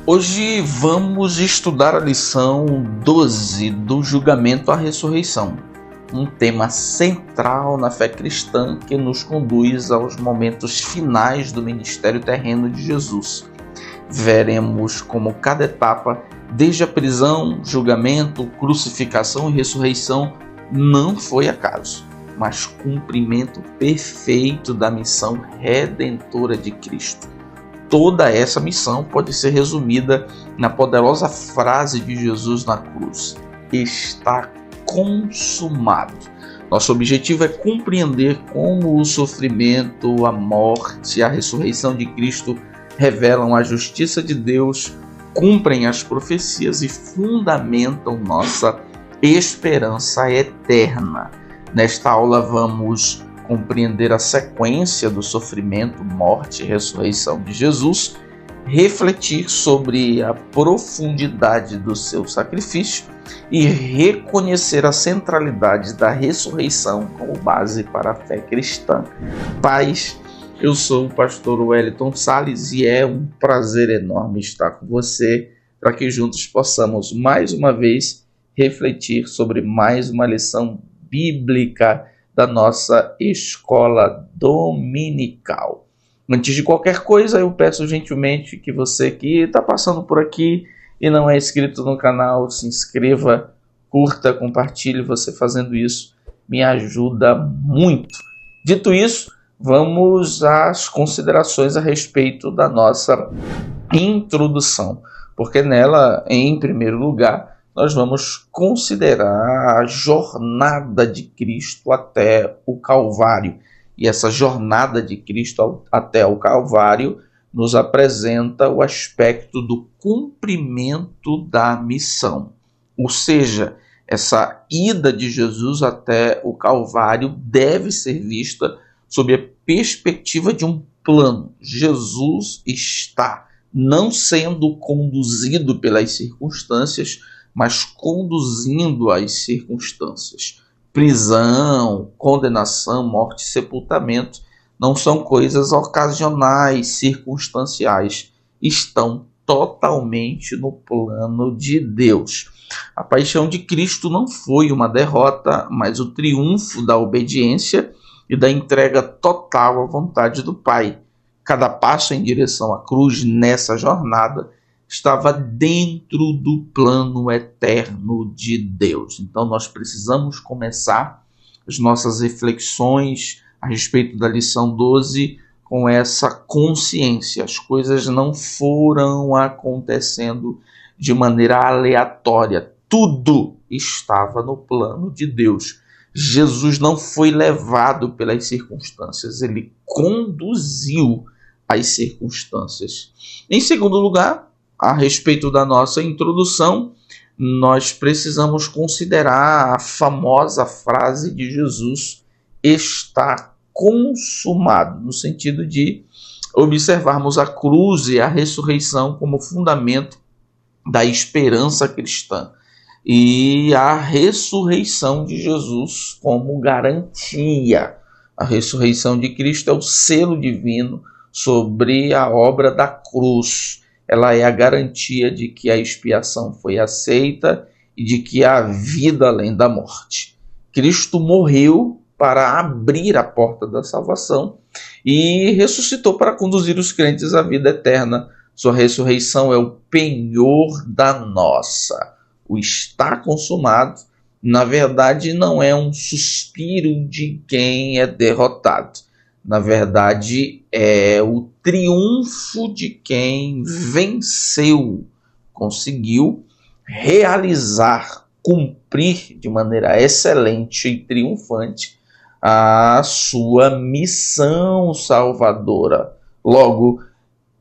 Hoje vamos estudar a lição 12 do julgamento à ressurreição, um tema central na fé cristã que nos conduz aos momentos finais do ministério terreno de Jesus. Veremos como cada etapa, desde a prisão, julgamento, crucificação e ressurreição, não foi acaso, mas cumprimento perfeito da missão redentora de Cristo. Toda essa missão pode ser resumida na poderosa frase de Jesus na cruz: está consumado. Nosso objetivo é compreender como o sofrimento, a morte e a ressurreição de Cristo revelam a justiça de Deus, cumprem as profecias e fundamentam nossa esperança eterna. Nesta aula vamos compreender a sequência do sofrimento, morte e ressurreição de Jesus, refletir sobre a profundidade do seu sacrifício e reconhecer a centralidade da ressurreição como base para a fé cristã. Paz, eu sou o pastor Wellington Salles e é um prazer enorme estar com você para que juntos possamos mais uma vez refletir sobre mais uma lição bíblica da nossa escola dominical. Antes de qualquer coisa, eu peço gentilmente que você que está passando por aqui e não é inscrito no canal, se inscreva, curta, compartilhe. Você fazendo isso me ajuda muito. Dito isso, vamos às considerações a respeito da nossa introdução, porque nela, em primeiro lugar, nós vamos considerar a jornada de Cristo até o Calvário. E essa jornada de Cristo até o Calvário nos apresenta o aspecto do cumprimento da missão. Ou seja, essa ida de Jesus até o Calvário deve ser vista sob a perspectiva de um plano. Jesus está não sendo conduzido pelas circunstâncias, mas conduzindo as circunstâncias. Prisão, condenação, morte e sepultamento não são coisas ocasionais, circunstanciais. Estão totalmente no plano de Deus. A paixão de Cristo não foi uma derrota, mas o triunfo da obediência e da entrega total à vontade do Pai. Cada passo em direção à cruz nessa jornada estava dentro do plano eterno de Deus. Então nós precisamos começar as nossas reflexões a respeito da lição 12 com essa consciência. As coisas não foram acontecendo de maneira aleatória. Tudo estava no plano de Deus. Jesus não foi levado pelas circunstâncias, ele conduziu as circunstâncias. Em segundo lugar, a respeito da nossa introdução, nós precisamos considerar a famosa frase de Jesus: está consumado, no sentido de observarmos a cruz e a ressurreição como fundamento da esperança cristã e a ressurreição de Jesus como garantia. A ressurreição de Cristo é o selo divino sobre a obra da cruz. Ela é a garantia de que a expiação foi aceita e de que há vida além da morte. Cristo morreu para abrir a porta da salvação e ressuscitou para conduzir os crentes à vida eterna. Sua ressurreição é o penhor da nossa. O está consumado, na verdade, não é um suspiro de quem é derrotado. Na verdade, é o triunfo de quem venceu, conseguiu realizar, cumprir de maneira excelente e triunfante a sua missão salvadora. Logo,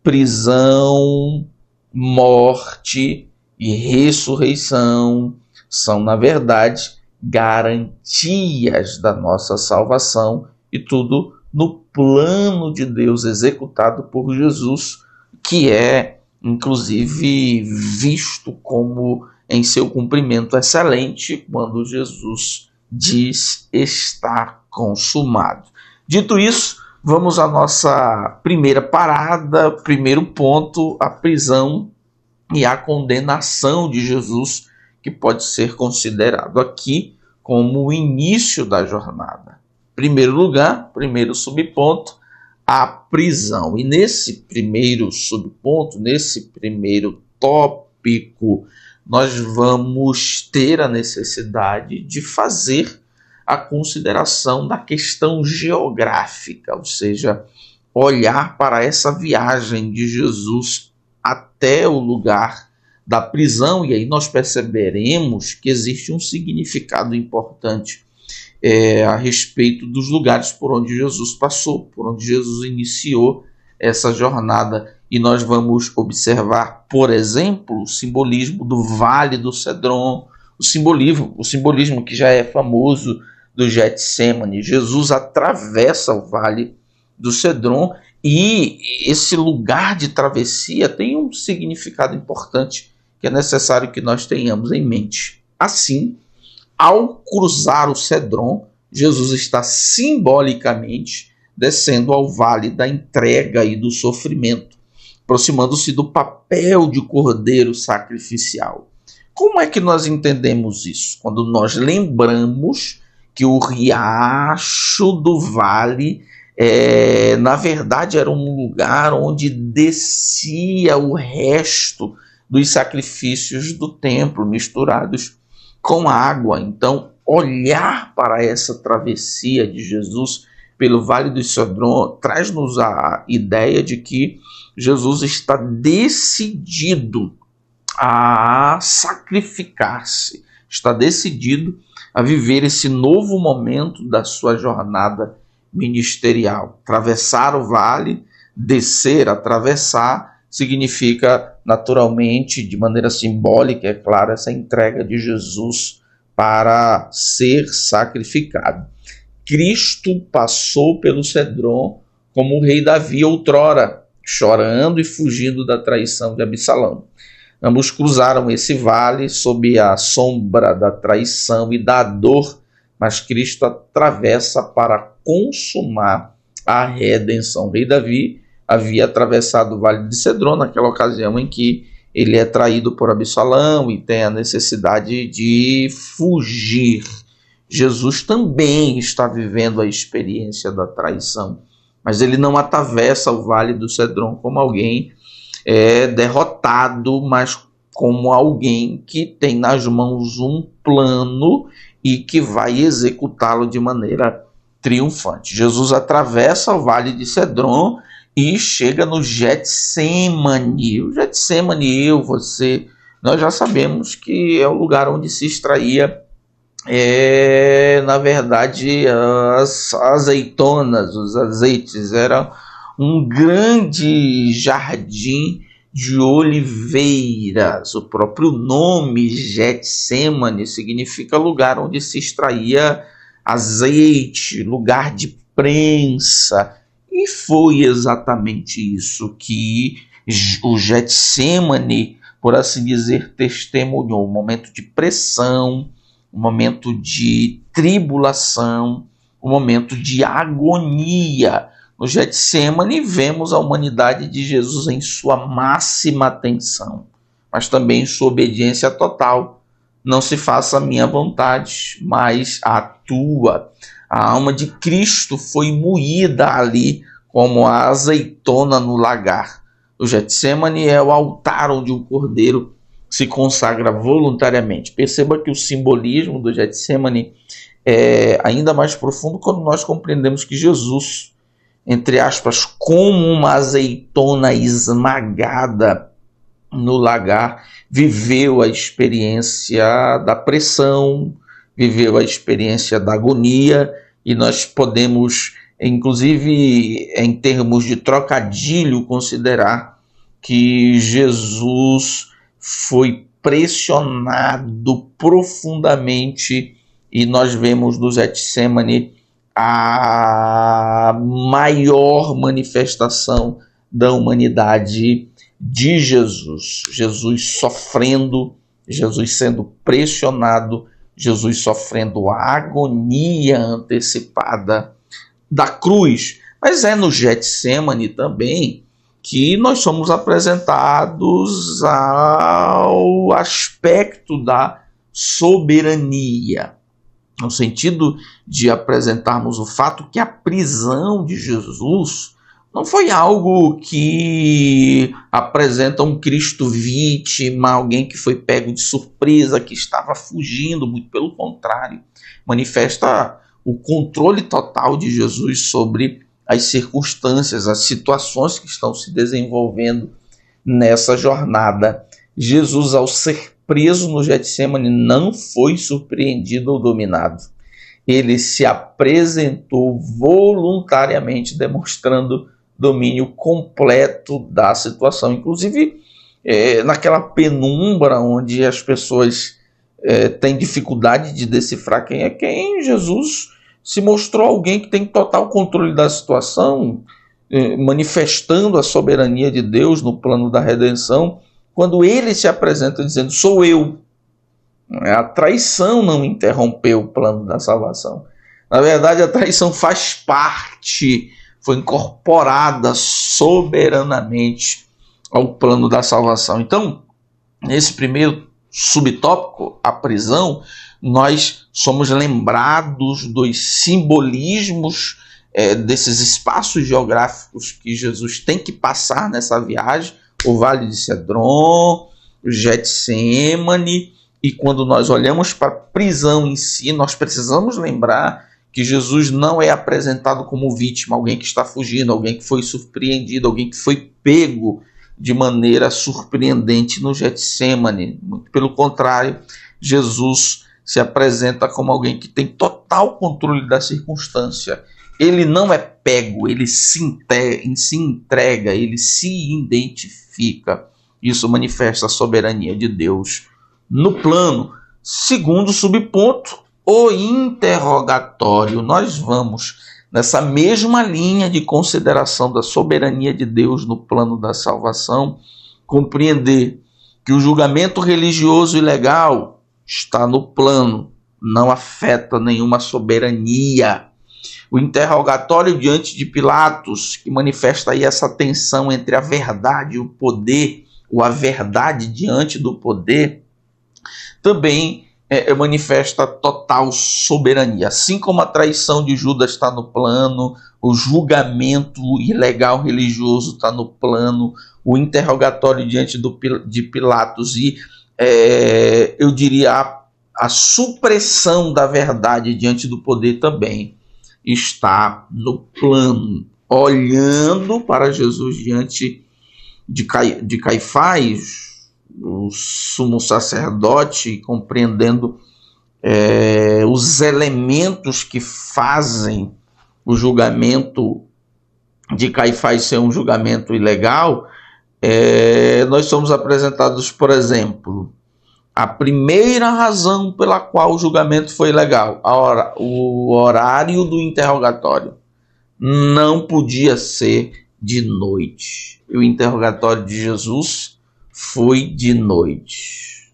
prisão, morte e ressurreição são, na verdade, garantias da nossa salvação e tudo no plano de Deus executado por Jesus, que é, inclusive, visto como em seu cumprimento excelente quando Jesus diz: está consumado. Dito isso, vamos à nossa primeira parada, primeiro ponto, a prisão e a condenação de Jesus, que pode ser considerado aqui como o início da jornada. Primeiro lugar, primeiro subponto, a prisão. E nesse primeiro subponto, nesse primeiro tópico, nós vamos ter a necessidade de fazer a consideração da questão geográfica, ou seja, olhar para essa viagem de Jesus até o lugar da prisão, e aí nós perceberemos que existe um significado importante a respeito dos lugares por onde Jesus passou, por onde Jesus iniciou essa jornada. E nós vamos observar, por exemplo, o simbolismo do Vale do Cedron, o simbolismo que já é famoso do Getsemane. Jesus atravessa o Vale do Cedron e esse lugar de travessia tem um significado importante que é necessário que nós tenhamos em mente. Assim, ao cruzar o Cedron, Jesus está simbolicamente descendo ao vale da entrega e do sofrimento, aproximando-se do papel de cordeiro sacrificial. Como é que nós entendemos isso? Quando nós lembramos que o riacho do vale, na verdade, era um lugar onde descia o resto dos sacrifícios do templo, misturados com água. Então, olhar para essa travessia de Jesus pelo Vale do Cedron traz-nos a ideia de que Jesus está decidido a sacrificar-se, está decidido a viver esse novo momento da sua jornada ministerial. Atravessar o vale, descer, atravessar, significa naturalmente, de maneira simbólica, é claro, essa entrega de Jesus para ser sacrificado. Cristo passou pelo Cedron como o rei Davi outrora, chorando e fugindo da traição de Absalão. Ambos cruzaram esse vale sob a sombra da traição e da dor, mas Cristo atravessa para consumar a redenção. O rei Davi havia atravessado o Vale de Cedron naquela ocasião em que ele é traído por Absalão e tem a necessidade de fugir. Jesus também está vivendo a experiência da traição, mas ele não atravessa o Vale do Cedron como alguém derrotado, mas como alguém que tem nas mãos um plano e que vai executá-lo de maneira triunfante. Jesus atravessa o Vale de Cedron e chega no Getsemane. O Getsemane, nós já sabemos que é o lugar onde se extraía, na verdade, as azeitonas, os azeites. Era um grande jardim de oliveiras. O próprio nome Getsemane significa lugar onde se extraía azeite, lugar de prensa. E foi exatamente isso que o Getsemane, por assim dizer, testemunhou. Um momento de pressão, um momento de tribulação, um momento de agonia. No Getsemane vemos a humanidade de Jesus em sua máxima tensão, mas também em sua obediência total. Não se faça a minha vontade, mas a tua. A alma de Cristo foi moída ali como a azeitona no lagar. O Getsemane é o altar onde o cordeiro se consagra voluntariamente. Perceba que o simbolismo do Getsemane é ainda mais profundo quando nós compreendemos que Jesus, entre aspas, como uma azeitona esmagada no lagar, viveu a experiência da pressão, viveu a experiência da agonia, e nós podemos, inclusive em termos de trocadilho, considerar que Jesus foi pressionado profundamente, e nós vemos no Getsemane a maior manifestação da humanidade de Jesus. Jesus sofrendo, Jesus sendo pressionado, Jesus sofrendo a agonia antecipada da cruz. Mas é no Getsemane também que nós somos apresentados ao aspecto da soberania, no sentido de apresentarmos o fato que a prisão de Jesus não foi algo que apresenta um Cristo vítima, alguém que foi pego de surpresa, que estava fugindo, muito pelo contrário, manifesta o controle total de Jesus sobre as circunstâncias, as situações que estão se desenvolvendo nessa jornada. Jesus, ao ser preso no Getsêmani, não foi surpreendido ou dominado. Ele se apresentou voluntariamente, demonstrando domínio completo da situação. Inclusive, naquela penumbra onde as pessoas têm dificuldade de decifrar quem é quem, Jesus se mostrou alguém que tem total controle da situação, manifestando a soberania de Deus no plano da redenção, quando ele se apresenta dizendo, sou eu. A traição não interrompeu o plano da salvação. Na verdade, a traição faz parte, foi incorporada soberanamente ao plano da salvação. Então, nesse primeiro subtópico, a prisão, nós somos lembrados dos simbolismos desses espaços geográficos que Jesus tem que passar nessa viagem, o Vale de Cedron, o Getsêmani, e quando nós olhamos para a prisão em si, nós precisamos lembrar que Jesus não é apresentado como vítima, alguém que está fugindo, alguém que foi surpreendido, alguém que foi pego de maneira surpreendente no Getsêmani. Muito pelo contrário, Jesus se apresenta como alguém que tem total controle da circunstância. Ele não é pego, ele se entrega, ele se identifica. Isso manifesta a soberania de Deus no plano. Segundo subponto, o interrogatório. Nós vamos nessa mesma linha de consideração da soberania de Deus no plano da salvação, compreender que o julgamento religioso e legal está no plano, não afeta nenhuma soberania. O interrogatório diante de Pilatos, que manifesta aí essa tensão entre a verdade e o poder, ou a verdade diante do poder, também manifesta total soberania. Assim como a traição de Judas está no plano, o julgamento ilegal religioso está no plano, o interrogatório diante de Pilatos e eu diria a supressão da verdade diante do poder também está no plano. Olhando para Jesus diante de Caifás, o sumo sacerdote, compreendendo os elementos que fazem o julgamento de Caifás ser um julgamento ilegal, nós somos apresentados, por exemplo, a primeira razão pela qual o julgamento foi ilegal, o horário do interrogatório. Não podia ser de noite. E o interrogatório de Jesus foi de noite.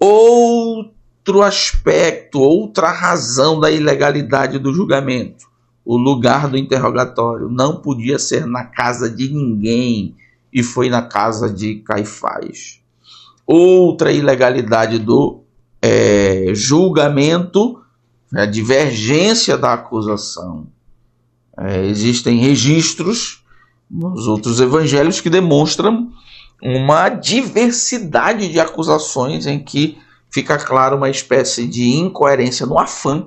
Outro aspecto, outra razão da ilegalidade do julgamento. O lugar do interrogatório não podia ser na casa de ninguém e foi na casa de Caifás. Outra ilegalidade do julgamento, a divergência da acusação. Existem registros nos outros evangelhos que demonstram uma diversidade de acusações em que fica claro uma espécie de incoerência no afã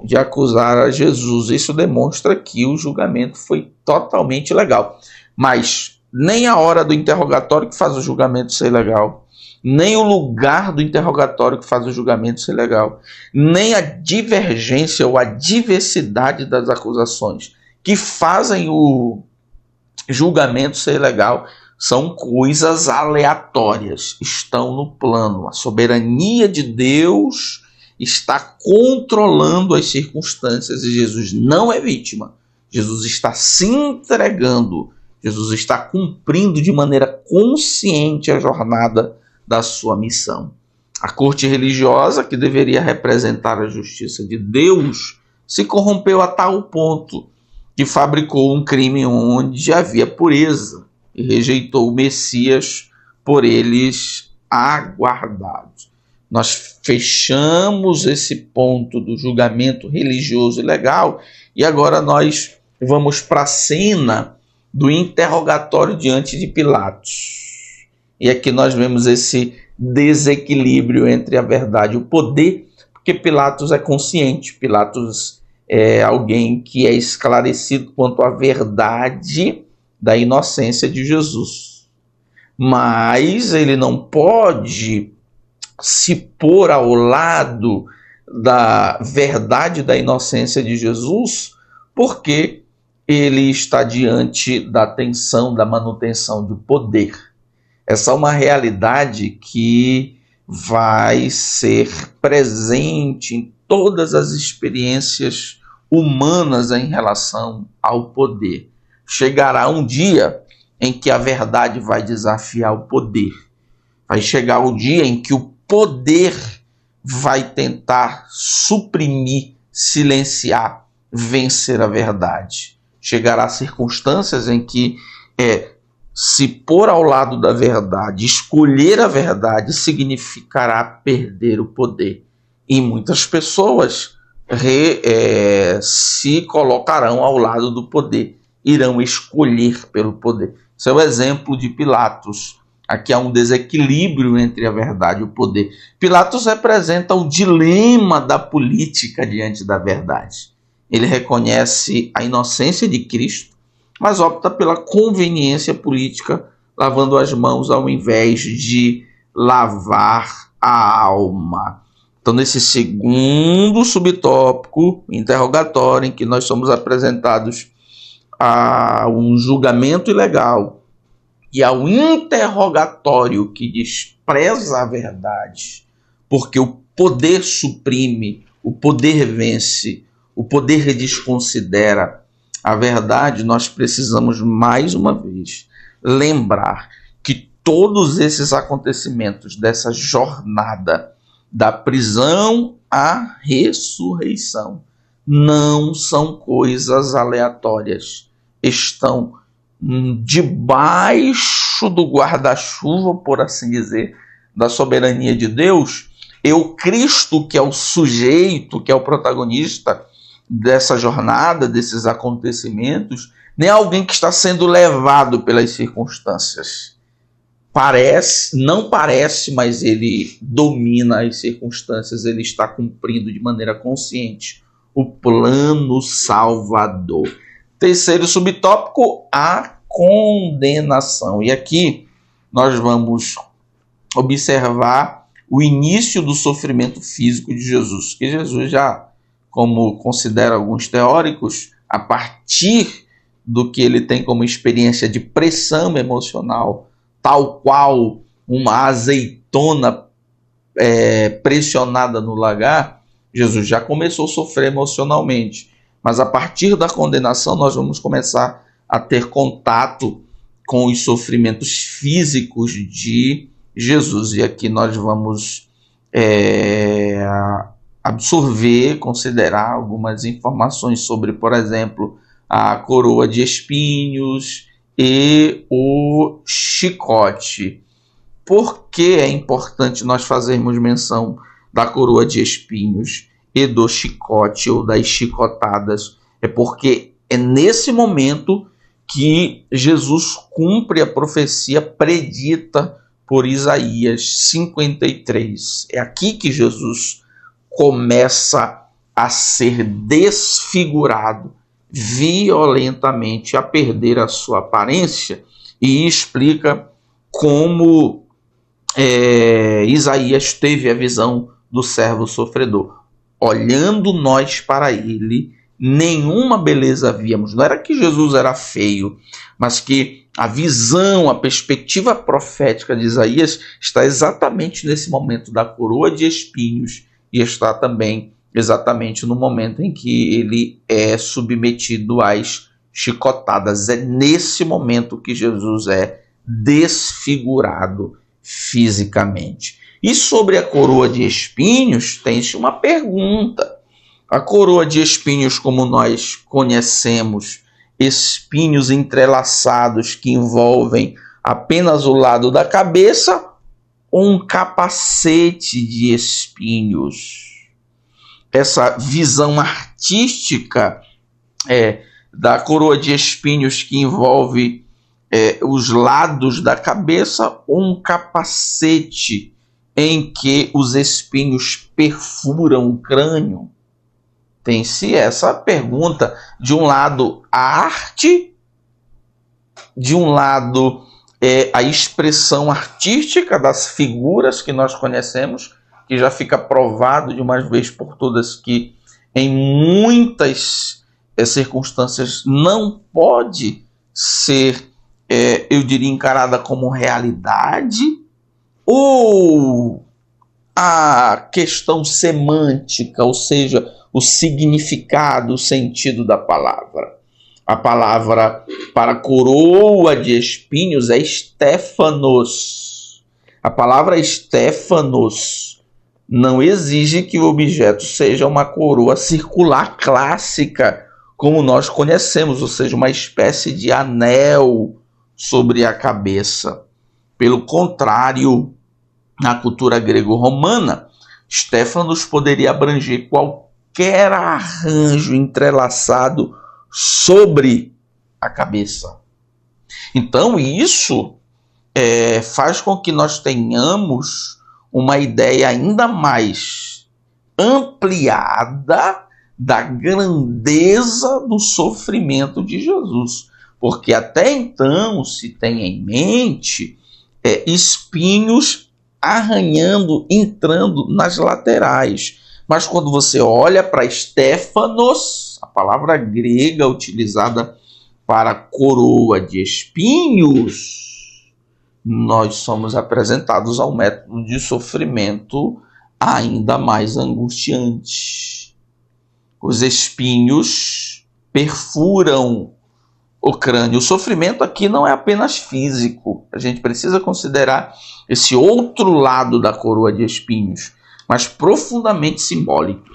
de acusar a Jesus. Isso demonstra que o julgamento foi totalmente ilegal. Mas nem a hora do interrogatório que faz o julgamento ser legal, nem o lugar do interrogatório que faz o julgamento ser legal, nem a divergência ou a diversidade das acusações que fazem o julgamento ser legal são coisas aleatórias, estão no plano. A soberania de Deus está controlando as circunstâncias e Jesus não é vítima. Jesus está se entregando, Jesus está cumprindo de maneira consciente a jornada da sua missão. A corte religiosa, que deveria representar a justiça de Deus, se corrompeu a tal ponto que fabricou um crime onde havia pureza e rejeitou o Messias por eles aguardados. Nós fechamos esse ponto do julgamento religioso e legal e agora nós vamos para a cena do interrogatório diante de Pilatos. E aqui nós vemos esse desequilíbrio entre a verdade e o poder, porque Pilatos é consciente, Pilatos é alguém que é esclarecido quanto à verdade da inocência de Jesus. Mas ele não pode se pôr ao lado da verdade da inocência de Jesus, porque ele está diante da tensão, da manutenção do poder. Essa é uma realidade que vai ser presente em todas as experiências humanas em relação ao poder. Chegará um dia em que a verdade vai desafiar o poder. Vai chegar o dia em que o poder vai tentar suprimir, silenciar, vencer a verdade. Chegará circunstâncias em que se pôr ao lado da verdade, escolher a verdade, significará perder o poder. E muitas pessoas se colocarão ao lado do poder, irão escolher pelo poder. Esse é o exemplo de Pilatos. Aqui há um desequilíbrio entre a verdade e o poder. Pilatos representa o dilema da política diante da verdade. Ele reconhece a inocência de Cristo, mas opta pela conveniência política, lavando as mãos ao invés de lavar a alma. Então, nesse segundo subtópico, interrogatório, em que nós somos apresentados a um julgamento ilegal e ao interrogatório que despreza a verdade, porque o poder suprime, o poder vence, o poder desconsidera a verdade, nós precisamos mais uma vez lembrar que todos esses acontecimentos dessa jornada da prisão à ressurreição não são coisas aleatórias, estão debaixo do guarda-chuva, por assim dizer, da soberania de Deus. E o Cristo, que é o sujeito, que é o protagonista dessa jornada, desses acontecimentos, nem alguém que está sendo levado pelas circunstâncias. Não parece, mas ele domina as circunstâncias, ele está cumprindo de maneira consciente o plano salvador. Terceiro subtópico, a condenação. E aqui nós vamos observar o início do sofrimento físico de Jesus, que Jesus já, como consideram alguns teóricos, a partir do que ele tem como experiência de pressão emocional, tal qual uma azeitona pressionada no lagar, Jesus já começou a sofrer emocionalmente. Mas a partir da condenação nós vamos começar a ter contato com os sofrimentos físicos de Jesus. E aqui nós vamos absorver, considerar algumas informações sobre, por exemplo, a coroa de espinhos e o chicote. Por que é importante nós fazermos menção da coroa de espinhos e do chicote ou das chicotadas? É porque é nesse momento que Jesus cumpre a profecia predita por Isaías 53. É aqui que Jesus começa a ser desfigurado violentamente, a perder a sua aparência, e explica como Isaías teve a visão do servo sofredor. Olhando nós para ele, nenhuma beleza víamos. Não era que Jesus era feio, mas que a visão, a perspectiva profética de Isaías está exatamente nesse momento da coroa de espinhos e está também exatamente no momento em que ele é submetido às chicotadas. É nesse momento que Jesus é desfigurado fisicamente. E sobre a coroa de espinhos, tem-se uma pergunta. A coroa de espinhos, como nós conhecemos, espinhos entrelaçados que envolvem apenas o lado da cabeça, ou um capacete de espinhos. Essa visão artística da coroa de espinhos que envolve os lados da cabeça, ou um capacete em que os espinhos perfuram o crânio? Tem-se essa pergunta. De um lado, a arte, de um lado, a expressão artística das figuras que nós conhecemos, que já fica provado de uma vez por todas que em muitas circunstâncias não pode ser, eu diria, encarada como realidade, ou a questão semântica, ou seja, o significado, o sentido da palavra. A palavra para coroa de espinhos é Stéphanos. A palavra Stéphanos não exige que o objeto seja uma coroa circular clássica, como nós conhecemos, ou seja, uma espécie de anel sobre a cabeça. Pelo contrário, na cultura grego-romana, Stéphanos poderia abranger qualquer arranjo entrelaçado sobre a cabeça. Então, isso faz com que nós tenhamos uma ideia ainda mais ampliada da grandeza do sofrimento de Jesus. Porque até então se tem em mente espinhos arranhando, entrando nas laterais. Mas quando você olha para Stéphanos, a palavra grega utilizada para coroa de espinhos, nós somos apresentados a um método de sofrimento ainda mais angustiante. Os espinhos perfuram o crânio. O sofrimento aqui não é apenas físico. A gente precisa considerar esse outro lado da coroa de espinhos, mas profundamente simbólico.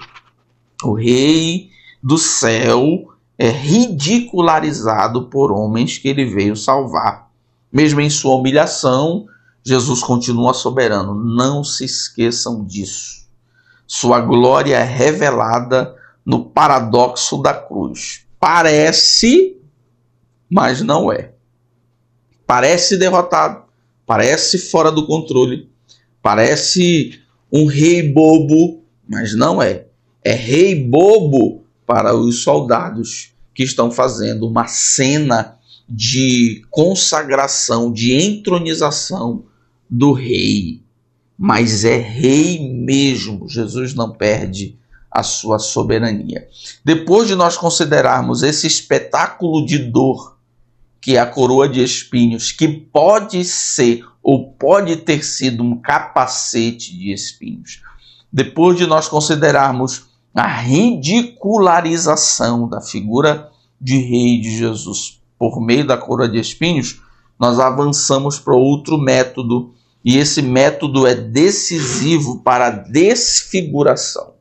O rei do céu é ridicularizado por homens que ele veio salvar. Mesmo em sua humilhação, Jesus continua soberano. Não se esqueçam disso. Sua glória é revelada no paradoxo da cruz. Parece, mas não é. Parece derrotado, parece fora do controle, parece um rei bobo, mas não é. É rei bobo para os soldados que estão fazendo uma cena de consagração, de entronização do rei. Mas é rei mesmo. Jesus não perde a sua soberania. Depois de nós considerarmos esse espetáculo de dor, que é a coroa de espinhos, que pode ser ou pode ter sido um capacete de espinhos, depois de nós considerarmos a ridicularização da figura de rei de Jesus por meio da coroa de espinhos, nós avançamos para outro método, e esse método é decisivo para a desfiguração,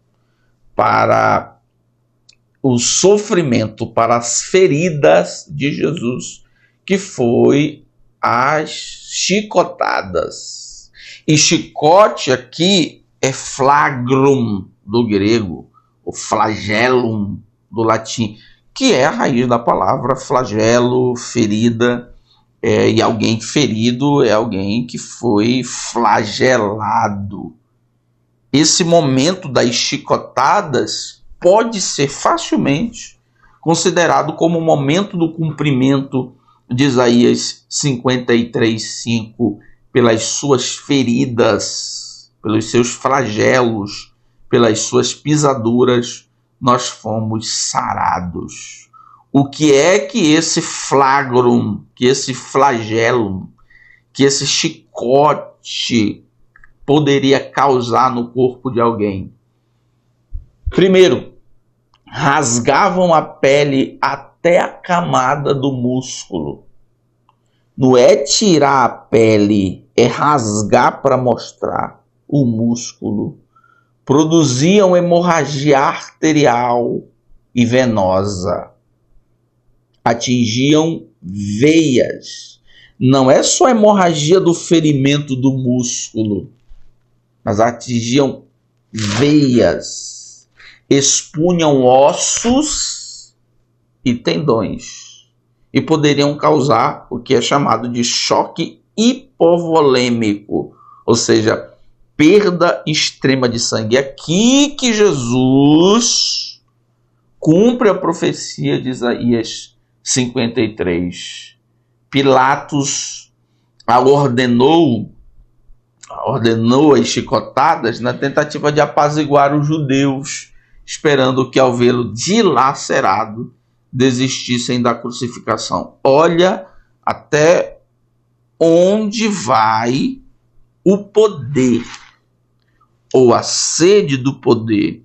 para o sofrimento, para as feridas de Jesus, que foi as chicotadas. E chicote aqui é flagrum do grego, o flagellum do latim, que é a raiz da palavra flagelo, ferida, e alguém ferido é alguém que foi flagelado. Esse momento das chicotadas pode ser facilmente considerado como o momento do cumprimento de Isaías 53:5, pelas suas feridas, pelos seus flagelos, pelas suas pisaduras, nós fomos sarados. O que é que esse flagrum, que esse flagelo, que esse chicote poderia causar no corpo de alguém? Primeiro, rasgavam a pele até a camada do músculo. Não é tirar a pele, é rasgar para mostrar o músculo. Produziam hemorragia arterial e venosa. atingiam veias. Não é só a hemorragia do ferimento do músculo, mas atingiam veias, expunham ossos e tendões e poderiam causar o que é chamado de choque hipovolêmico, ou seja, perda extrema de sangue. É aqui que Jesus cumpre a profecia de Isaías 53. Pilatos ordenou as chicotadas na tentativa de apaziguar os judeus, esperando que, ao vê-lo dilacerado, desistissem da crucificação. Olha até onde vai o poder, ou a sede do poder,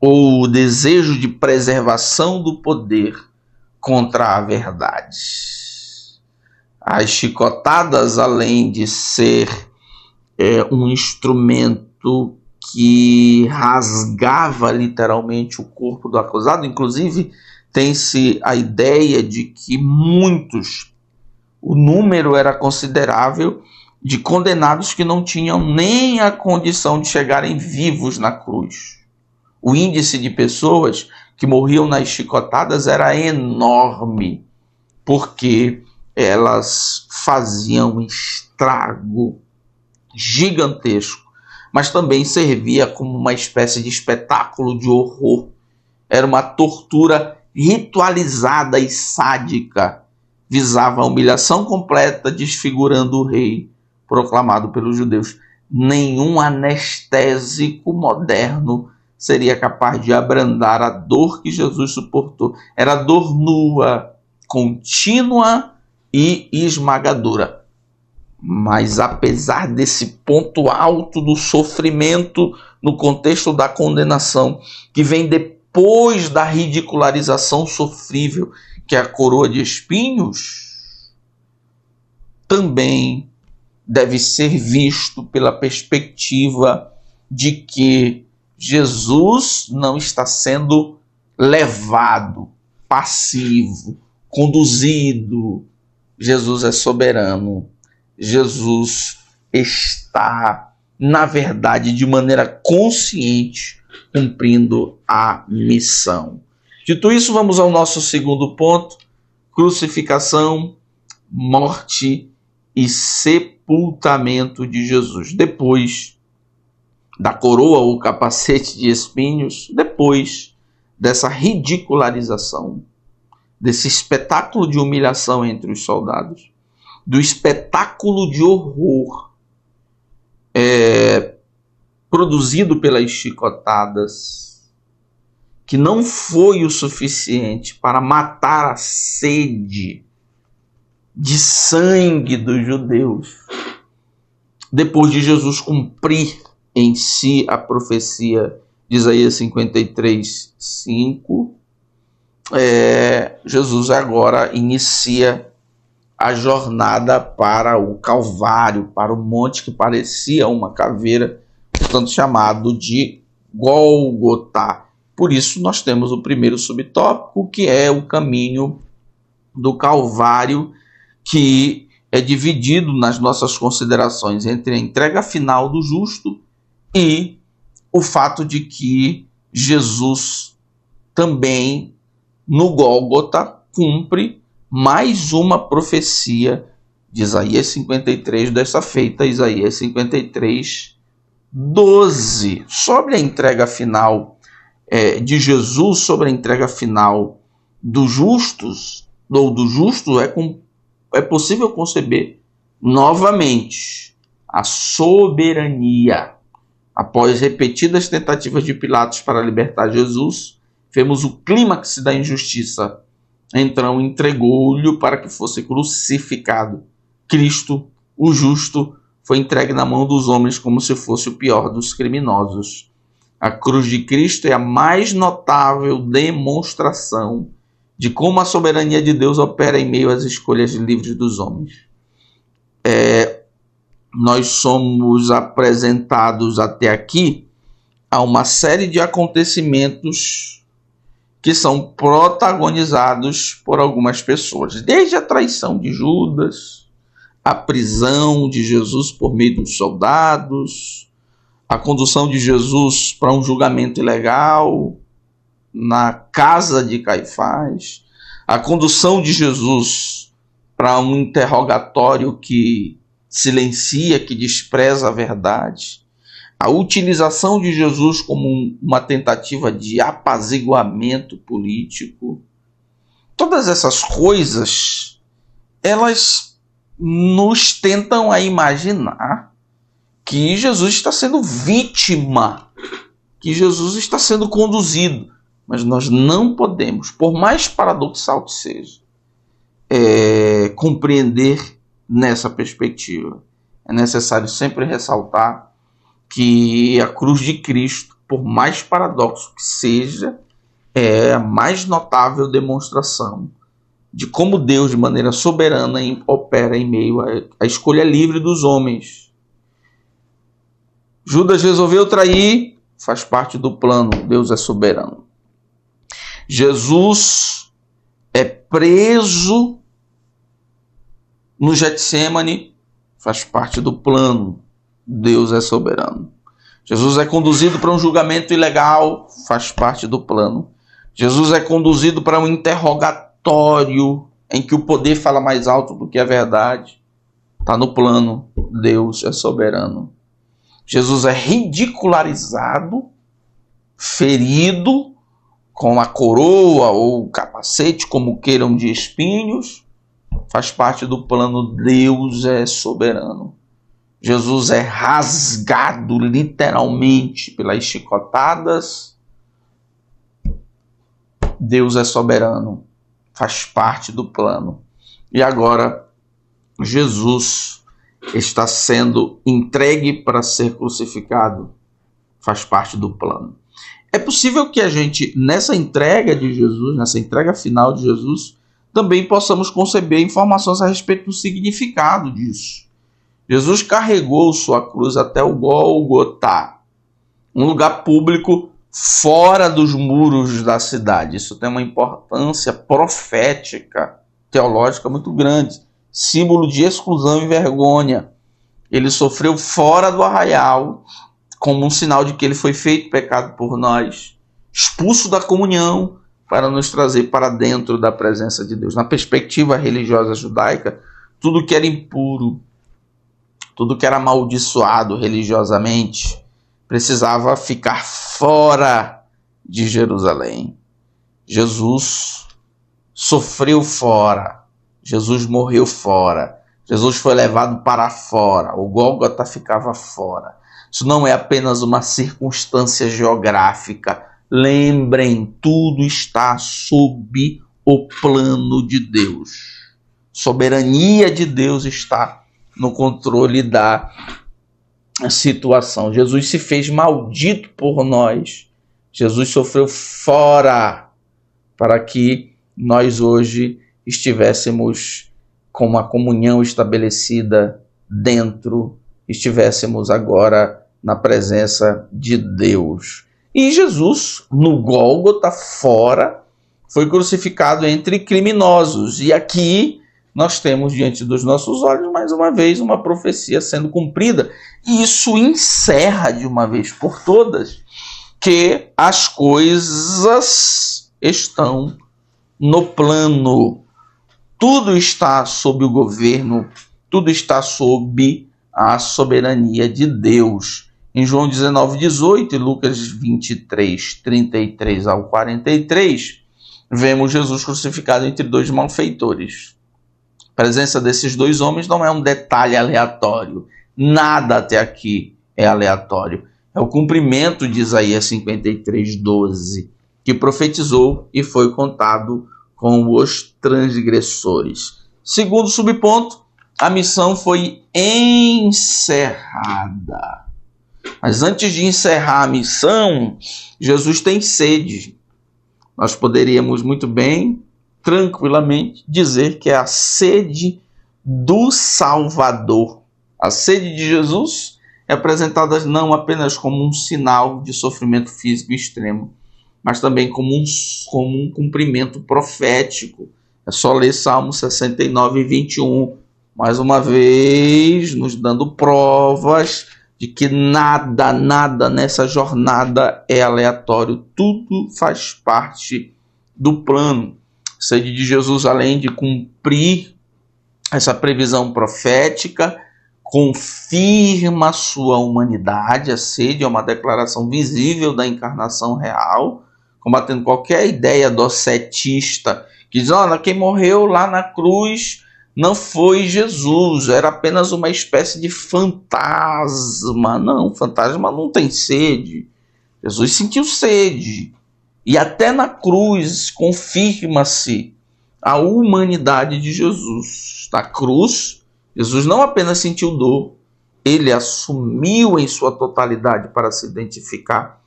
ou o desejo de preservação do poder contra a verdade. As chicotadas, além de ser um instrumento que rasgava literalmente o corpo do acusado, inclusive tem-se a ideia de que o número era considerável, de condenados que não tinham nem a condição de chegarem vivos na cruz. O índice de pessoas que morriam nas chicotadas era enorme, porque elas faziam um estrago gigantesco, mas também servia como uma espécie de espetáculo de horror. Era uma tortura ritualizada e sádica, visava a humilhação completa, desfigurando o rei proclamado pelos judeus. Nenhum anestésico moderno seria capaz de abrandar a dor que Jesus suportou. Era dor nua, contínua e esmagadora. Mas apesar desse ponto alto do sofrimento no contexto da condenação, que vem depois da ridicularização sofrível, que é a coroa de espinhos, também deve ser visto pela perspectiva de que Jesus não está sendo levado, passivo, conduzido. Jesus é soberano. Jesus está, na verdade, de maneira consciente, cumprindo a missão. Dito isso, vamos ao nosso segundo ponto: crucificação, morte e sepultamento de Jesus. Depois da coroa ou capacete de espinhos, depois dessa ridicularização, desse espetáculo de humilhação entre os soldados, do espetáculo de horror produzido pelas chicotadas, que não foi o suficiente para matar a sede de sangue dos judeus, depois de Jesus cumprir em si a profecia de Isaías 53, 5, Jesus agora inicia a jornada para o Calvário, para o monte que parecia uma caveira, portanto chamado de Gólgota. Por isso nós temos o primeiro subtópico, que é o caminho do Calvário, que é dividido nas nossas considerações entre a entrega final do justo e o fato de que Jesus também, no Gólgota, cumpre mais uma profecia de Isaías 53, dessa feita, Isaías 53, 12, sobre a entrega final de Jesus, sobre a entrega final dos justos, ou do justo, é possível conceber novamente a soberania. Após repetidas tentativas de Pilatos para libertar Jesus, vemos o clímax da injustiça. Então entregou-lhe para que fosse crucificado. Cristo, o justo, foi entregue na mão dos homens como se fosse o pior dos criminosos. A cruz de Cristo é a mais notável demonstração de como a soberania de Deus opera em meio às escolhas livres dos homens. Nós somos apresentados até aqui a uma série de acontecimentos que são protagonizados por algumas pessoas, desde a traição de Judas, a prisão de Jesus por meio dos soldados, a condução de Jesus para um julgamento ilegal na casa de Caifás, a condução de Jesus para um interrogatório que silencia, que despreza a verdade, a utilização de Jesus como uma tentativa de apaziguamento político. Todas essas coisas, elas nos tentam a imaginar que Jesus está sendo vítima, que Jesus está sendo conduzido. Mas nós não podemos, por mais paradoxal que seja, compreender nessa perspectiva. É necessário sempre ressaltar que a cruz de Cristo, por mais paradoxo que seja, é a mais notável demonstração de como Deus, de maneira soberana, opera em meio à escolha livre dos homens. Judas resolveu trair, faz parte do plano, Deus é soberano. Jesus é preso no Getsêmani, faz parte do plano, Deus é soberano. Jesus é conduzido para um julgamento ilegal, faz parte do plano. Jesus é conduzido para um interrogatório em que o poder fala mais alto do que a verdade, está no plano, Deus é soberano. Jesus é ridicularizado, ferido com a coroa ou o capacete, como queiram, de espinhos, faz parte do plano, Deus é soberano. Jesus é rasgado literalmente pelas chicotadas, Deus é soberano, faz parte do plano. E agora Jesus está sendo entregue para ser crucificado, faz parte do plano. É possível que a gente, nessa entrega de Jesus, nessa entrega final de Jesus, também possamos conceber informações a respeito do significado disso. Jesus carregou sua cruz até o Gólgota, um lugar público fora dos muros da cidade. Isso tem uma importância profética, teológica muito grande, símbolo de exclusão e vergonha. Ele sofreu fora do arraial, como um sinal de que ele foi feito pecado por nós, expulso da comunhão para nos trazer para dentro da presença de Deus. Na perspectiva religiosa judaica, tudo que era impuro, tudo que era amaldiçoado religiosamente, precisava ficar fora de Jerusalém. Jesus sofreu fora, Jesus morreu fora, Jesus foi levado para fora, o Gólgota ficava fora. Isso não é apenas uma circunstância geográfica. Lembrem, tudo está sob o plano de Deus. Soberania de Deus está no controle da situação. Jesus se fez maldito por nós. Jesus sofreu fora para que nós hoje estivéssemos com uma comunhão estabelecida dentro, estivéssemos agora na presença de Deus. E Jesus, no Gólgota, fora, foi crucificado entre criminosos. E aqui nós temos diante dos nossos olhos, mais uma vez, uma profecia sendo cumprida. E isso encerra de uma vez por todas que as coisas estão no plano. Tudo está sob o governo, tudo está sob a soberania de Deus. Em João 19:18 e Lucas 23:33 ao 43, vemos Jesus crucificado entre dois malfeitores. A presença desses dois homens não é um detalhe aleatório. Nada até aqui é aleatório. É o cumprimento de Isaías 53:12, que profetizou e foi contado com os transgressores. Segundo subponto, a missão foi encerrada. Mas antes de encerrar a missão, Jesus tem sede. Nós poderíamos muito bem, tranquilamente, dizer que é a sede do Salvador. A sede de Jesus é apresentada não apenas como um sinal de sofrimento físico extremo, mas também como um cumprimento profético. É só ler Salmo 69, 21, mais uma vez, nos dando provas de que nada nessa jornada é aleatório, tudo faz parte do plano. A sede de Jesus, além de cumprir essa previsão profética, confirma a sua humanidade. A sede é uma declaração visível da encarnação real, combatendo qualquer ideia docetista que diz: olha, quem morreu lá na cruz não foi Jesus, era apenas uma espécie de fantasma. Não, fantasma não tem sede. Jesus sentiu sede. E até na cruz confirma-se a humanidade de Jesus. Na cruz, Jesus não apenas sentiu dor, ele assumiu em sua totalidade para se identificar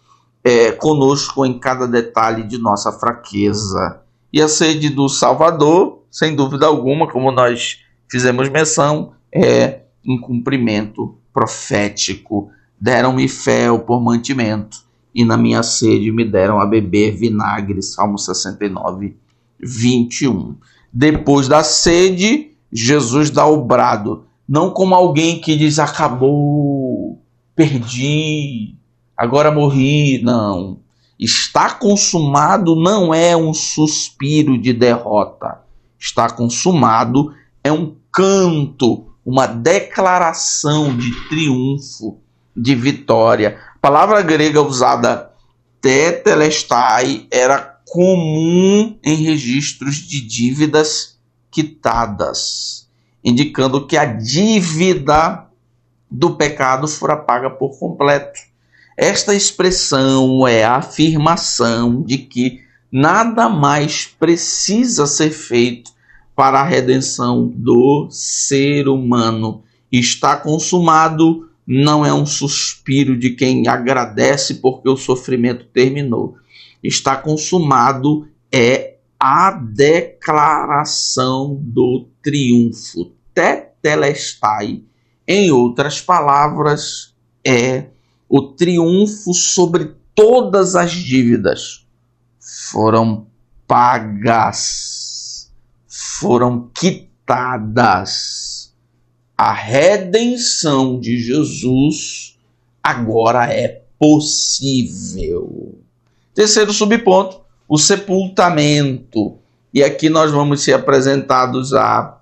conosco em cada detalhe de nossa fraqueza. E a sede do Salvador, sem dúvida alguma, como nós fizemos menção, é um cumprimento profético. Deram-me fel por mantimento, e na minha sede me deram a beber vinagre. Salmo 69, 21. Depois da sede, Jesus dá o brado, não como alguém que diz: acabou, perdi, agora morri. Não. Está consumado não é um suspiro de derrota. Está consumado é um canto, uma declaração de triunfo, de vitória. A palavra grega usada tetelestai era comum em registros de dívidas quitadas, indicando que a dívida do pecado fora paga por completo. Esta expressão é a afirmação de que nada mais precisa ser feito para a redenção do ser humano. Está consumado não é um suspiro de quem agradece porque o sofrimento terminou. Está consumado é a declaração do triunfo. Tetelestai, em outras palavras, é o triunfo sobre todas as dívidas. Foram pagas, foram quitadas. A redenção de Jesus agora é possível. Terceiro subponto, o sepultamento. E aqui nós vamos ser apresentados a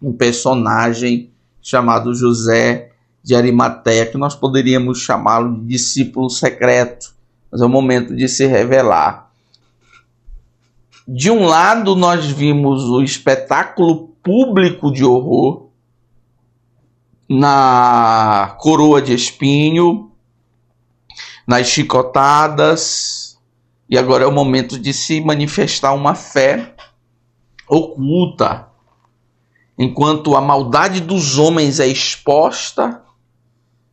um personagem chamado José de Arimateia, que nós poderíamos chamá-lo de discípulo secreto, mas é o momento de se revelar. De um lado, nós vimos o espetáculo público de horror na coroa de espinho, nas chicotadas, e agora é o momento de se manifestar uma fé oculta. Enquanto a maldade dos homens é exposta,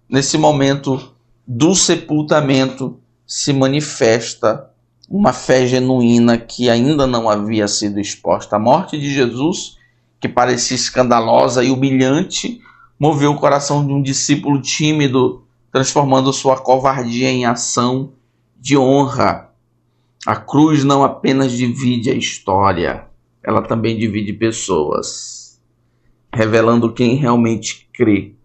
nesse momento do sepultamento se manifesta uma fé genuína que ainda não havia sido exposta. A morte de Jesus, que parecia escandalosa e humilhante, moveu o coração de um discípulo tímido, transformando sua covardia em ação de honra. A cruz não apenas divide a história, ela também divide pessoas, revelando quem realmente crê.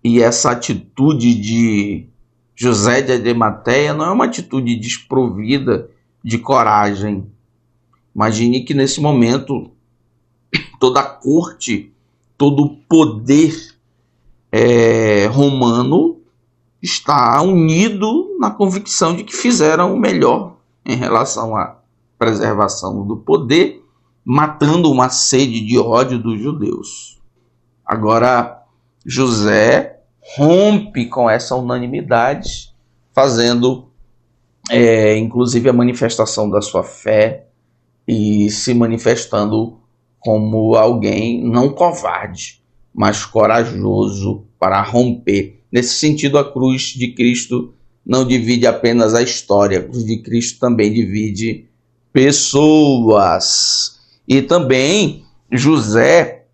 E essa atitude de José de Arimateia não é uma atitude desprovida de coragem. Imagine que nesse momento toda a corte, todo o poder romano está unido na convicção de que fizeram o melhor em relação à preservação do poder, matando uma sede de ódio dos judeus. Agora, José rompe com essa unanimidade, fazendo inclusive a manifestação da sua fé e se manifestando como alguém não covarde, mas corajoso para romper. Nesse sentido, a cruz de Cristo não divide apenas a história, a cruz de Cristo também divide pessoas. E também José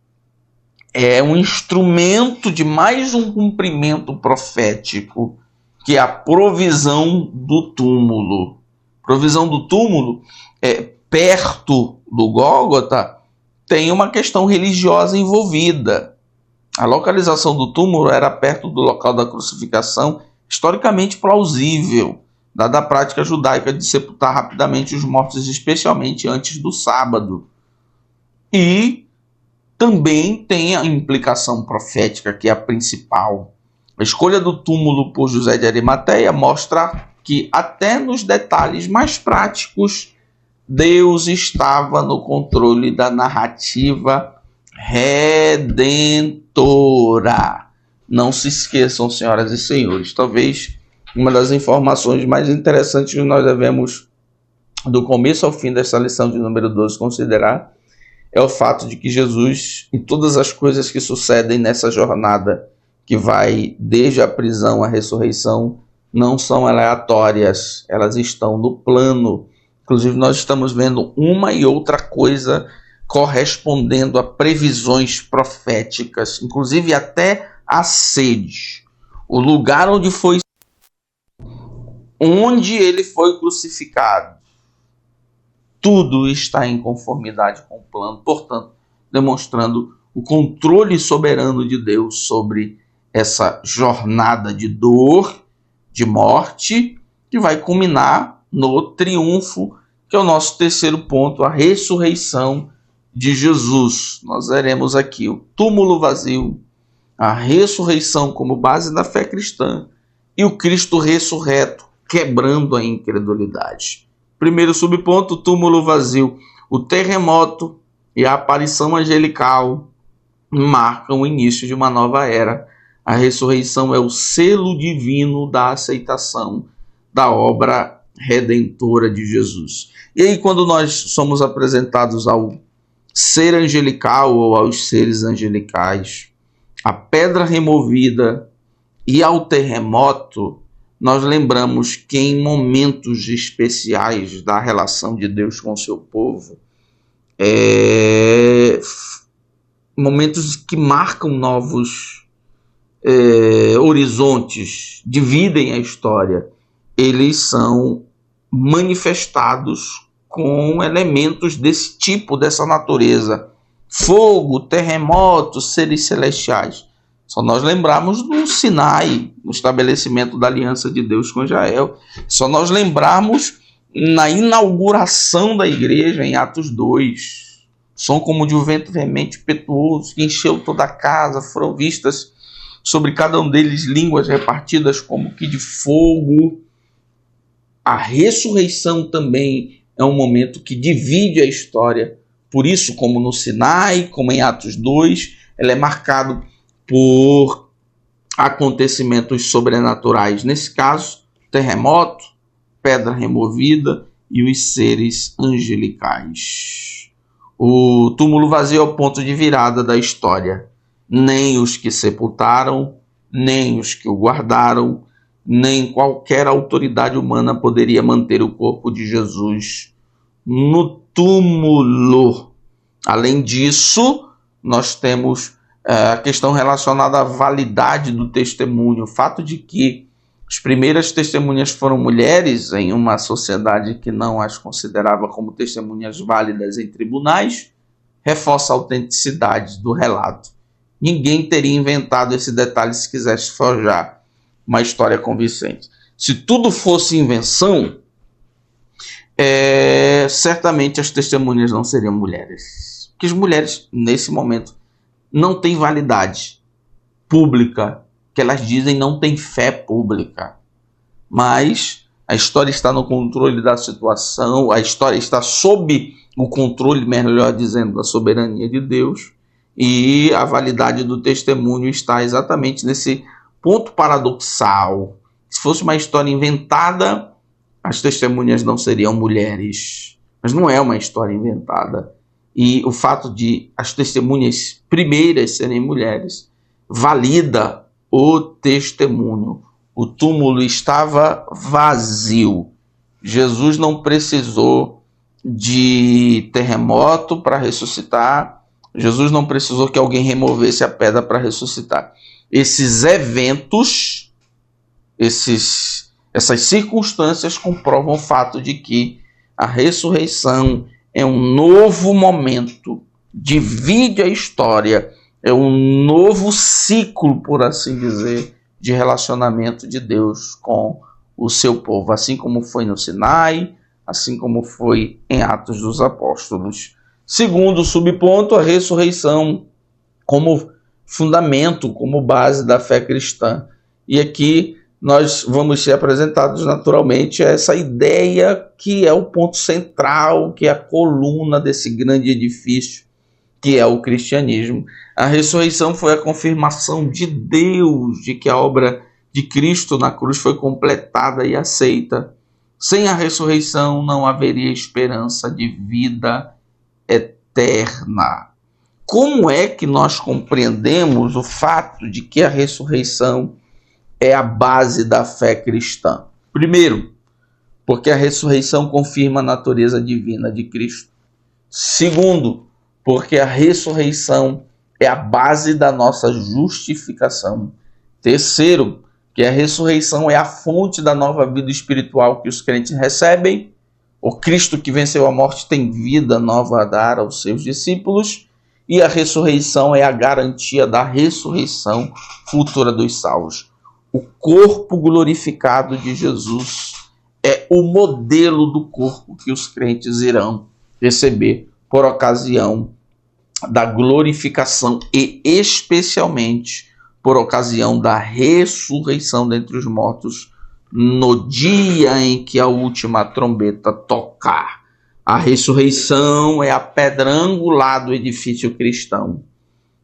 é um instrumento de mais um cumprimento profético que é a provisão do túmulo. Provisão do túmulo, perto do Gólgota, tem uma questão religiosa envolvida. A localização do túmulo era perto do local da crucificação, historicamente plausível, dada a prática judaica de sepultar rapidamente os mortos, especialmente antes do sábado. E também tem a implicação profética, que é a principal. A escolha do túmulo por José de Arimateia mostra que até nos detalhes mais práticos, Deus estava no controle da narrativa redentora. Não se esqueçam, senhoras e senhores, talvez uma das informações mais interessantes que nós devemos, do começo ao fim dessa lição de número 12, considerar é o fato de que Jesus, em todas as coisas que sucedem nessa jornada, que vai desde a prisão à ressurreição, não são aleatórias, elas estão no plano. Inclusive, nós estamos vendo uma e outra coisa correspondendo a previsões proféticas, inclusive até a sede, o lugar onde ele foi crucificado. Tudo está em conformidade com o plano, portanto, demonstrando o controle soberano de Deus sobre essa jornada de dor, de morte, que vai culminar no triunfo, que é o nosso terceiro ponto, a ressurreição de Jesus. Nós veremos aqui o túmulo vazio, a ressurreição como base da fé cristã e o Cristo ressurreto quebrando a incredulidade. Primeiro subponto, túmulo vazio. O terremoto e a aparição angelical marcam o início de uma nova era. A ressurreição é o selo divino da aceitação da obra redentora de Jesus. E aí, quando nós somos apresentados ao ser angelical ou aos seres angelicais, a pedra removida e ao terremoto, nós lembramos que em momentos especiais da relação de Deus com o seu povo, momentos que marcam novos horizontes, dividem a história, eles são manifestados com elementos desse tipo, dessa natureza. Fogo, terremoto, seres celestiais. Só nós lembrarmos do Sinai, no estabelecimento da aliança de Deus com Israel. Só nós lembrarmos na inauguração da igreja, em Atos 2. Som como de um vento veemente impetuoso, que encheu toda a casa, foram vistas sobre cada um deles línguas repartidas como que de fogo. A ressurreição também é um momento que divide a história. Por isso, como no Sinai, como em Atos 2, ela é marcado por acontecimentos sobrenaturais. Nesse caso, terremoto, pedra removida e os seres angelicais. O túmulo vazio é o ponto de virada da história. Nem os que sepultaram, nem os que o guardaram, nem qualquer autoridade humana poderia manter o corpo de Jesus no túmulo. Além disso, nós temos a questão relacionada à validade do testemunho. O fato de que as primeiras testemunhas foram mulheres em uma sociedade que não as considerava como testemunhas válidas em tribunais, reforça a autenticidade do relato. Ninguém teria inventado esse detalhe se quisesse forjar uma história convincente. Se tudo fosse invenção, certamente as testemunhas não seriam mulheres. Porque as mulheres, nesse momento, não têm validade pública, que elas dizem não têm fé pública. Mas a história está no controle da situação, a história está sob o controle, melhor dizendo, da soberania de Deus, e a validade do testemunho está exatamente nesse ponto paradoxal. Se fosse uma história inventada, as testemunhas não seriam mulheres. Mas não é uma história inventada. E o fato de as testemunhas primeiras serem mulheres valida o testemunho. O túmulo estava vazio. Jesus não precisou de terremoto para ressuscitar. Jesus não precisou que alguém removesse a pedra para ressuscitar. Esses eventos essas circunstâncias comprovam o fato de que a ressurreição é um novo momento, divide a história, é um novo ciclo, por assim dizer, de relacionamento de Deus com o seu povo, assim como foi no Sinai, assim como foi em Atos dos Apóstolos. Segundo subponto, a ressurreição como fundamento, como base da fé cristã. E aqui nós vamos ser apresentados naturalmente a essa ideia que é o ponto central, que é a coluna desse grande edifício, que é o cristianismo. A ressurreição foi a confirmação de Deus de que a obra de Cristo na cruz foi completada e aceita. Sem a ressurreição não haveria esperança de vida eterna. Como é que nós compreendemos o fato de que a ressurreição é a base da fé cristã? Primeiro, porque a ressurreição confirma a natureza divina de Cristo. Segundo, porque a ressurreição é a base da nossa justificação. Terceiro, que a ressurreição é a fonte da nova vida espiritual que os crentes recebem. O Cristo que venceu a morte tem vida nova a dar aos seus discípulos. E a ressurreição é a garantia da ressurreição futura dos salvos. O corpo glorificado de Jesus é o modelo do corpo que os crentes irão receber por ocasião da glorificação e especialmente por ocasião da ressurreição dentre os mortos no dia em que a última trombeta tocar. A ressurreição é a pedra angular do edifício cristão.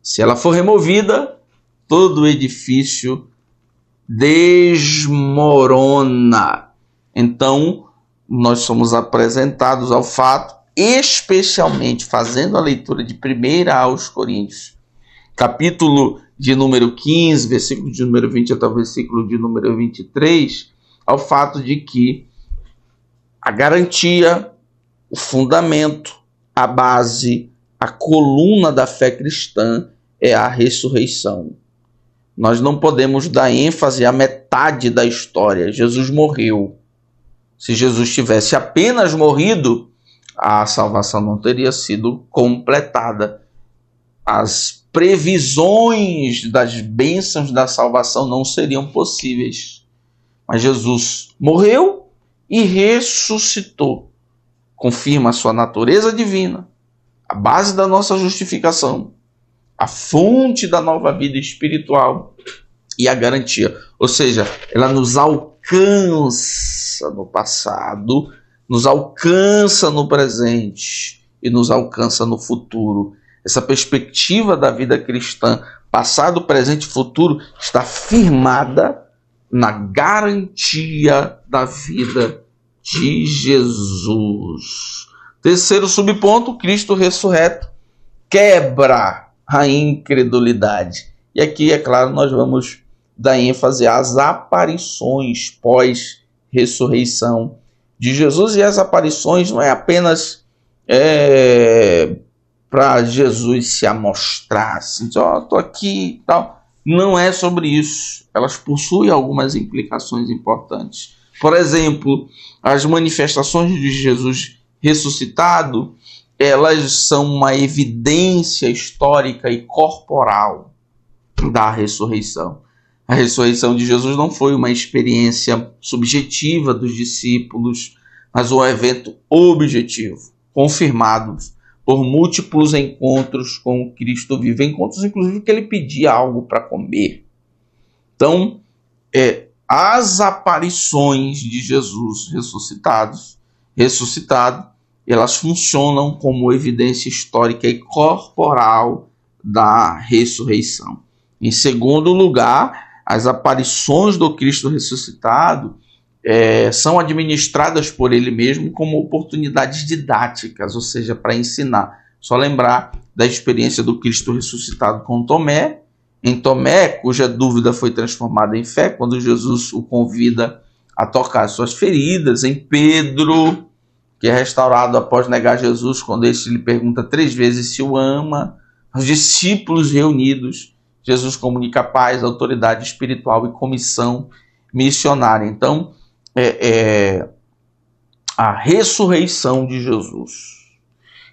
Se ela for removida, todo o edifício desmorona. Então, nós somos apresentados ao fato, especialmente fazendo a leitura de 1 aos Coríntios, capítulo de número 15, versículo de número 20 até o versículo de número 23, ao fato de que a garantia, o fundamento, a base, a coluna da fé cristã é a ressurreição. Nós não podemos dar ênfase à metade da história. Jesus morreu. Se Jesus tivesse apenas morrido, a salvação não teria sido completada. As previsões das bênçãos da salvação não seriam possíveis. Mas Jesus morreu e ressuscitou. Confirma a sua natureza divina, a base da nossa justificação, a fonte da nova vida espiritual e a garantia. Ou seja, ela nos alcança no passado, nos alcança no presente e nos alcança no futuro. Essa perspectiva da vida cristã, passado, presente e futuro, está firmada na garantia da vida de Jesus. Terceiro subponto, Cristo ressurreto quebra a incredulidade. E aqui, é claro, nós vamos dar ênfase às aparições pós-ressurreição de Jesus. E as aparições não é apenas para Jesus se amostrar, assim, estou aqui e tal. Não é sobre isso. Elas possuem algumas implicações importantes. Por exemplo, as manifestações de Jesus ressuscitado, elas são uma evidência histórica e corporal da ressurreição. A ressurreição de Jesus não foi uma experiência subjetiva dos discípulos, mas um evento objetivo, confirmado por múltiplos encontros com o Cristo vivo, encontros inclusive que ele pedia algo para comer. Então, as aparições de Jesus ressuscitado, elas funcionam como evidência histórica e corporal da ressurreição. Em segundo lugar, as aparições do Cristo ressuscitado são administradas por ele mesmo como oportunidades didáticas, ou seja, para ensinar. Só lembrar da experiência do Cristo ressuscitado com Tomé, em Tomé, cuja dúvida foi transformada em fé, quando Jesus o convida a tocar suas feridas, em Pedro, que é restaurado após negar Jesus, quando este lhe pergunta 3 vezes se o ama, aos discípulos reunidos, Jesus comunica paz, autoridade espiritual e comissão missionária. Então, a ressurreição de Jesus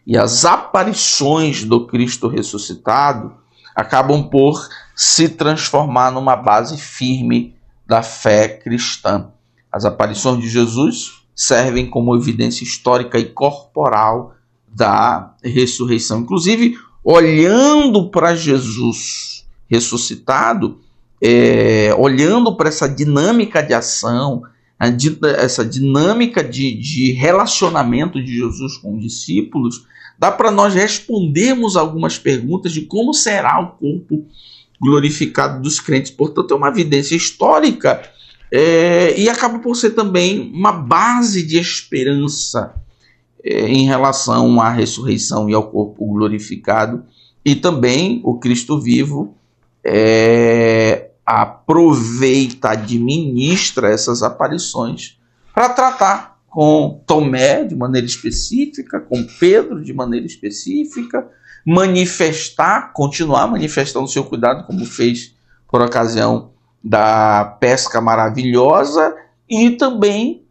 e as aparições do Cristo ressuscitado acabam por se transformar numa base firme da fé cristã. As aparições de Jesus servem como evidência histórica e corporal da ressurreição. Inclusive, olhando para Jesus ressuscitado, olhando para essa dinâmica de ação, essa dinâmica de relacionamento de Jesus com os discípulos, dá para nós respondermos algumas perguntas de como será o corpo glorificado dos crentes. Portanto, é uma evidência histórica e acaba por ser também uma base de esperança em relação à ressurreição e ao corpo glorificado. E também o Cristo vivo aproveita, administra essas aparições para tratar com Tomé de maneira específica, com Pedro de maneira específica, continuar manifestando seu cuidado, como fez por ocasião da pesca maravilhosa, e também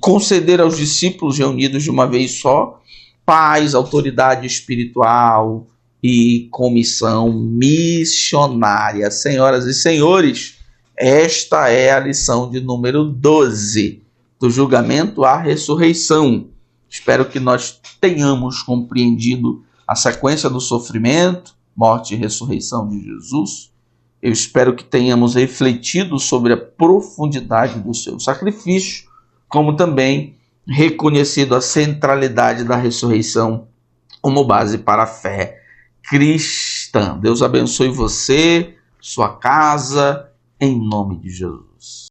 conceder aos discípulos reunidos de uma vez só paz, autoridade espiritual e comissão missionária. Senhoras e senhores, esta é a lição de número 12 do julgamento à ressurreição. Espero que nós tenhamos compreendido a sequência do sofrimento, morte e ressurreição de Jesus. Eu espero que tenhamos refletido sobre a profundidade do seu sacrifício, como também reconhecido a centralidade da ressurreição como base para a fé cristã. Deus abençoe você, sua casa, em nome de Jesus.